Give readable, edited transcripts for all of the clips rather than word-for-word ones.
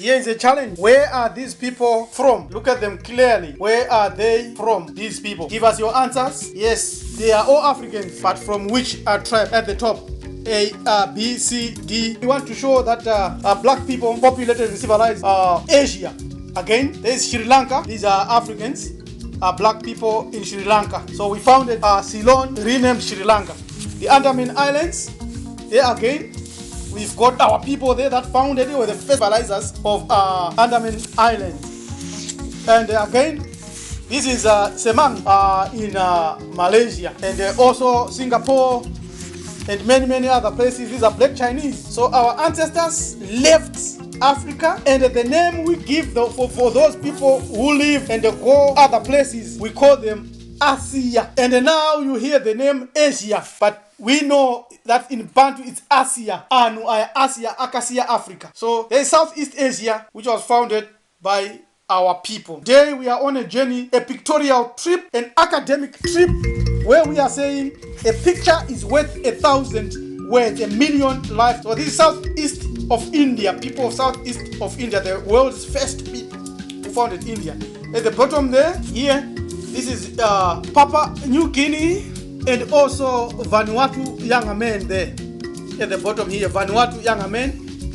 Here is a challenge. Where are these people from? Look at them clearly. Where are they from, these people? Give us your answers. Yes, they are all Africans, but from which tribe? At the top, A, B, C, D. We want to show that black people populated and civilized Asia. Again, there is Sri Lanka. These are Africans, black people in Sri Lanka. So we founded Ceylon, renamed Sri Lanka. The Andaman Islands, there again, we've got our people there that founded it, were the first civilizers of Andaman Islands. And again, this is Semang in Malaysia, and also Singapore, and many other places. These are black Chinese. So our ancestors left Africa, and the name we give for those people who live and go other places, we call them Asia. And now you hear the name Asia, but we know that in Bantu it's Asia, Anu, Asia, Acacia, Africa. So there is Southeast Asia, which was founded by our people. Today we are on a journey, a pictorial trip, an academic trip, where we are saying a picture is worth 1,000 words, 1,000,000 lives. So this is Southeast of India, people of Southeast of India, the world's first people who founded India. At the bottom there, here, this is Papua New Guinea, and also Vanuatu young man there. At the bottom here, Vanuatu young man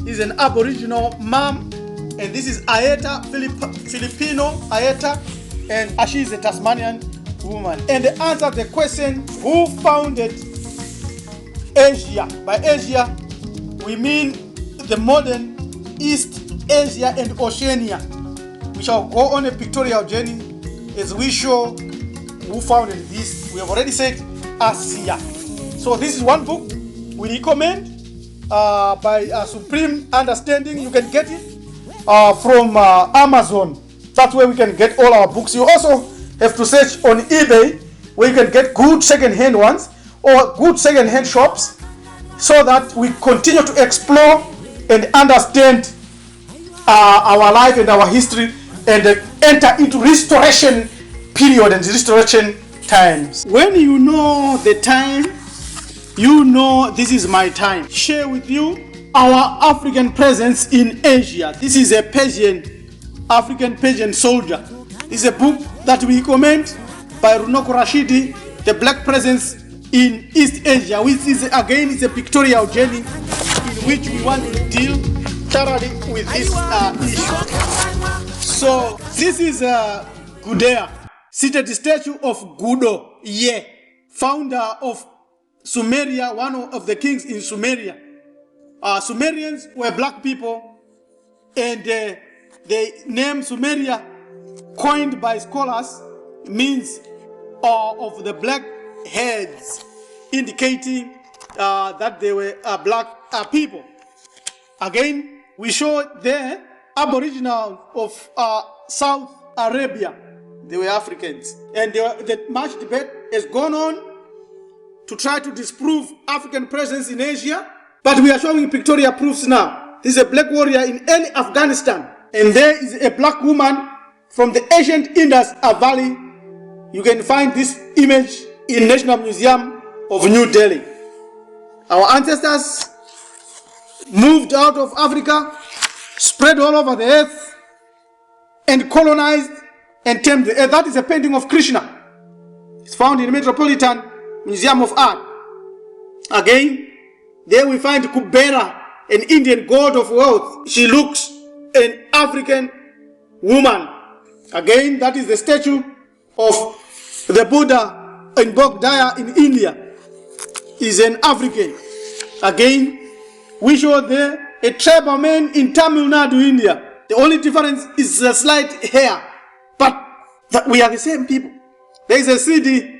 is an Aboriginal mom, and this is Aeta, Filipino Aeta, and she is a Tasmanian woman. And they answer the question, who founded Asia? By Asia, we mean the modern East Asia and Oceania. We shall go on a pictorial journey as we show who founded this. We have already said Asia. So this is one book we recommend by Supreme Understanding. You can get it from Amazon. That's where we can get all our books. You also have to search on eBay, where you can get good second-hand ones or good second-hand shops, so that we continue to explore and understand our life and our history, and enter into restoration period and restoration times. When you know the time, you know this is my time. Share with you our African presence in Asia. This is a African Persian soldier. This is a book that we recommend by Runoko Rashidi, The Black Presence in East Asia, which is again is a pictorial journey in which we want to deal thoroughly with this issue. So this is Gudea, seated statue of Gudo Ye, founder of Sumeria, one of the kings in Sumeria. Sumerians were black people, and the name Sumeria, coined by scholars, means of the black heads, indicating that they were black people. Again, we show there Aboriginal of South Arabia. They were Africans, and the much debate has gone on to try to disprove African presence in Asia, but we are showing pictorial proofs now. This is a black warrior in early Afghanistan, and there is a black woman from the ancient Indus Valley. You can find this image in National Museum of New Delhi. Our ancestors moved out of Africa, spread all over the earth, and colonized and tamed the earth. That is a painting of Krishna. It's found in the Metropolitan Museum of Art. Again, there we find Kubera, an Indian god of wealth. She looks an African woman. Again, that is the statue of the Buddha in Bodh in India. Is an African. Again, we show there a tribal man in Tamil Nadu, India. The only difference is a slight hair, but we are the same people. There is a CD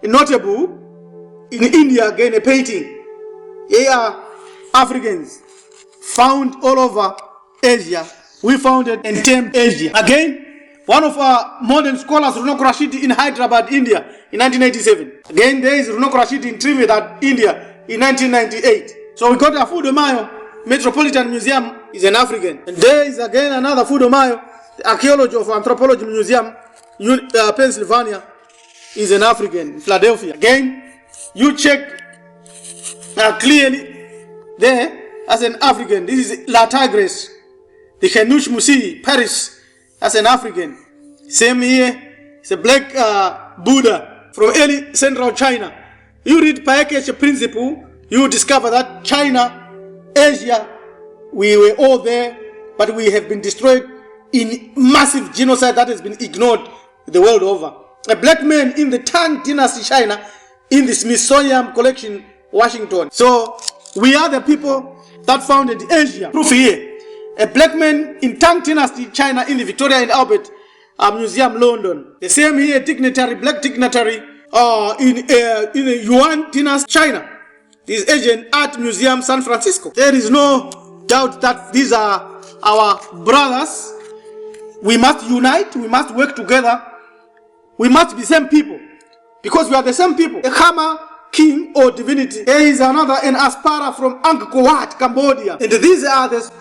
notable in India, again a painting. They are Africans found all over Asia. We founded and tamed Asia. Again, one of our modern scholars, Runoko Rashidi, in Hyderabad, India, in 1987. Again, there is Runoko Rashidi in Trinidad, India, in 1998. So we got a Fudomayo Metropolitan Museum is an African. And there is again another Fudomayo, the Archaeology of Anthropology Museum, Pennsylvania, is an African, Philadelphia. Again, you check clearly there as an African. This is La Tigres, The Henush Musi, Paris, that's an African. Same here, it's a black Buddha from early central China. You read Paek's principle, you discover that China, Asia, we were all there, but we have been destroyed in massive genocide that has been ignored the world over. A black man in the Tang Dynasty China in the Smithsonian Collection, Washington. So we are the people that founded Asia. Proof here. A black man in Tang Dynasty China in the Victoria and Albert Museum, London. The same here, dignitary, black dignitary in the Yuan Dynasty China. This Asian Art Museum, San Francisco. There is no doubt that these are our brothers. We must unite, we must work together. We must be same people, because we are the same people. A Khmer king or divinity. There is another, an Aspara from Angkor Wat, Cambodia. And these are the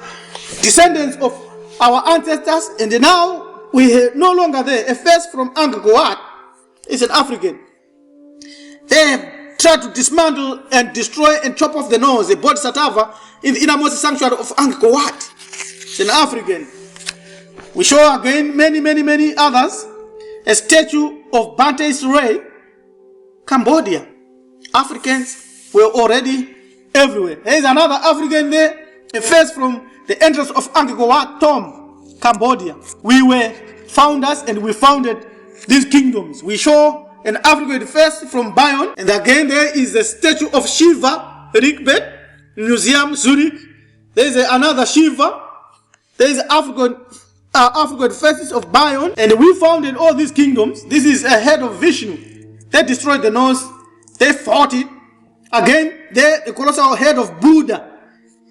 descendants of our ancestors, and now we are no longer there. A first from Angkor Wat is an African. They have tried to dismantle and destroy and chop off the nose, a bodhisattva, in the innermost sanctuary of Angkor Wat. It's an African. We show again many others. A statue of Bante's Ray, Cambodia. Africans were already everywhere. There is another African there, a face from the entrance of Angkor Wat tomb, Cambodia. We were founders and we founded these kingdoms. We show an African face from Bayonne, and again there is a statue of Shiva, Rikbet, Museum, Zurich. There is another Shiva. There is African faces of Bayonne, and we founded all these kingdoms. This is a head of Vishnu. They destroyed the nose. They fought it. Again, the colossal head of Buddha.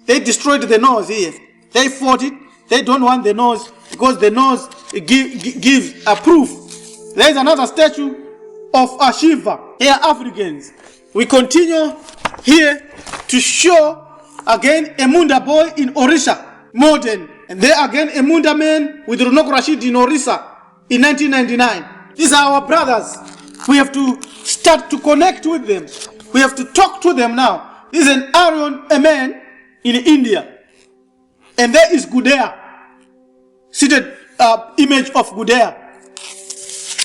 They destroyed the nose here. They fought it. They don't want the nose because the nose gives a proof. There is another statue of Shiva. Here, Africans. We continue here to show again a Munda boy in Orisha, modern. And there again a Munda man with Runoko Rashid in Orissa in 1999. These are our brothers. We have to start to connect with them. We have to talk to them now. This is an Aryan, a man in India. And there is Gudea. Seated image of Gudea.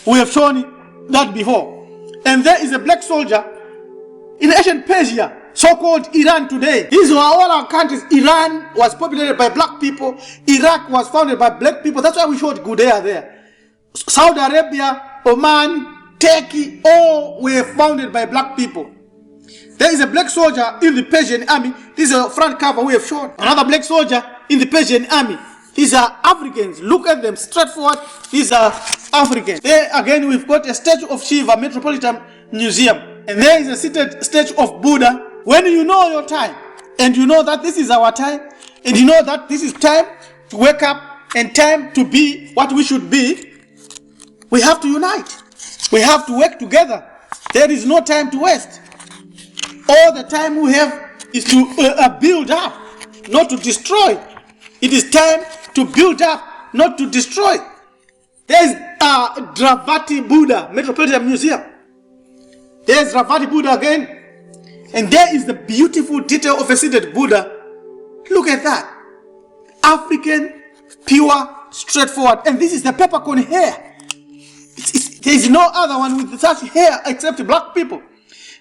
We have shown that before. And there is a black soldier in ancient Persia, so-called Iran today. These were all our countries. Iran was populated by black people. Iraq was founded by black people. That's why we showed Gudea there. Saudi Arabia, Oman, Turkey, all were founded by black people. There is a black soldier in the Persian army. This is a front cover we have shown. Another black soldier in the Persian army. These are Africans. Look at them straightforward. These are Africans. There again we've got a statue of Shiva, Metropolitan Museum. And there is a seated statue of Buddha. When you know your time, and you know that this is our time, and you know that this is time to wake up and time to be what we should be, we have to unite. We have to work together. There is no time to waste. All the time we have is to build up, not to destroy. It is time to build up, not to destroy. There is Dravati Buddha, Metropolitan Museum. There is Dravati Buddha again. And there is the beautiful detail of a seated Buddha. Look at that. African, pure, straightforward. And this is the peppercorn hair. There is no other one with such hair except black people.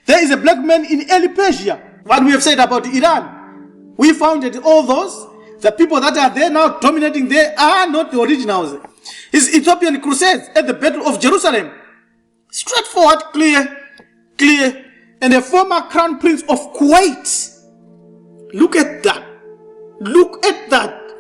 There is a black man in early Persia. What we have said about Iran. We founded all those. The people that are there now dominating there are not the originals. It's Ethiopian crusades at the Battle of Jerusalem. Straightforward, clear. And the former crown prince of Kuwait. Look at that. Look at that.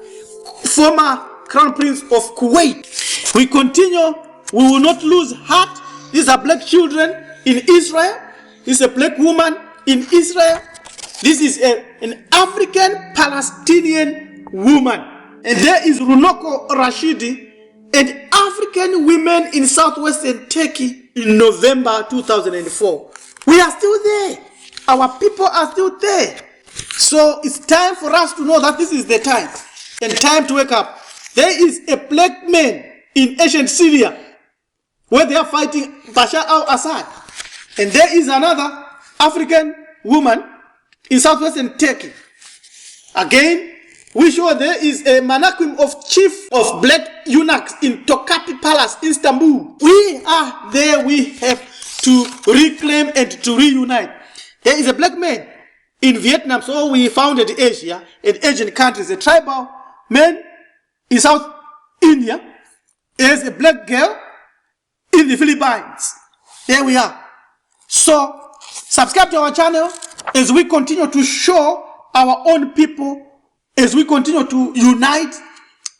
Former crown prince of Kuwait. We continue. We will not lose heart. These are black children in Israel. This is a black woman in Israel. This is an African Palestinian woman. And there is Runoko Rashidi, and African women in southwestern Turkey in November 2004. We are still there. Our people are still there. So it's time for us to know that this is the time. And time to wake up. There is a black man in ancient Syria where they are fighting Bashar al-Assad. And there is another African woman in southwestern Turkey. Again, We show there is a Manakim of chief of black eunuchs in Topkapi Palace, Istanbul. We are there. We have to reclaim and to reunite. There is a black man in Vietnam. So we founded Asia and Asian countries. A tribal man in South India. There's a black girl in the Philippines. There we are. So subscribe to our channel as we continue to show our own people, as we continue to unite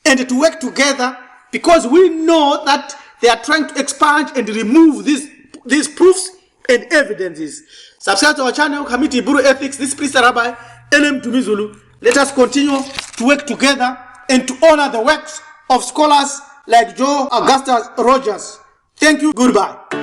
and to work together, because we know that they are trying to expunge and remove these proofs and evidences. Subscribe to our channel, Committee Buru Ethics, this priest Rabbi, LM Tumizulu. Let us continue to work together and to honor the works of scholars like Joe Augustus Rogers. Thank you. Goodbye.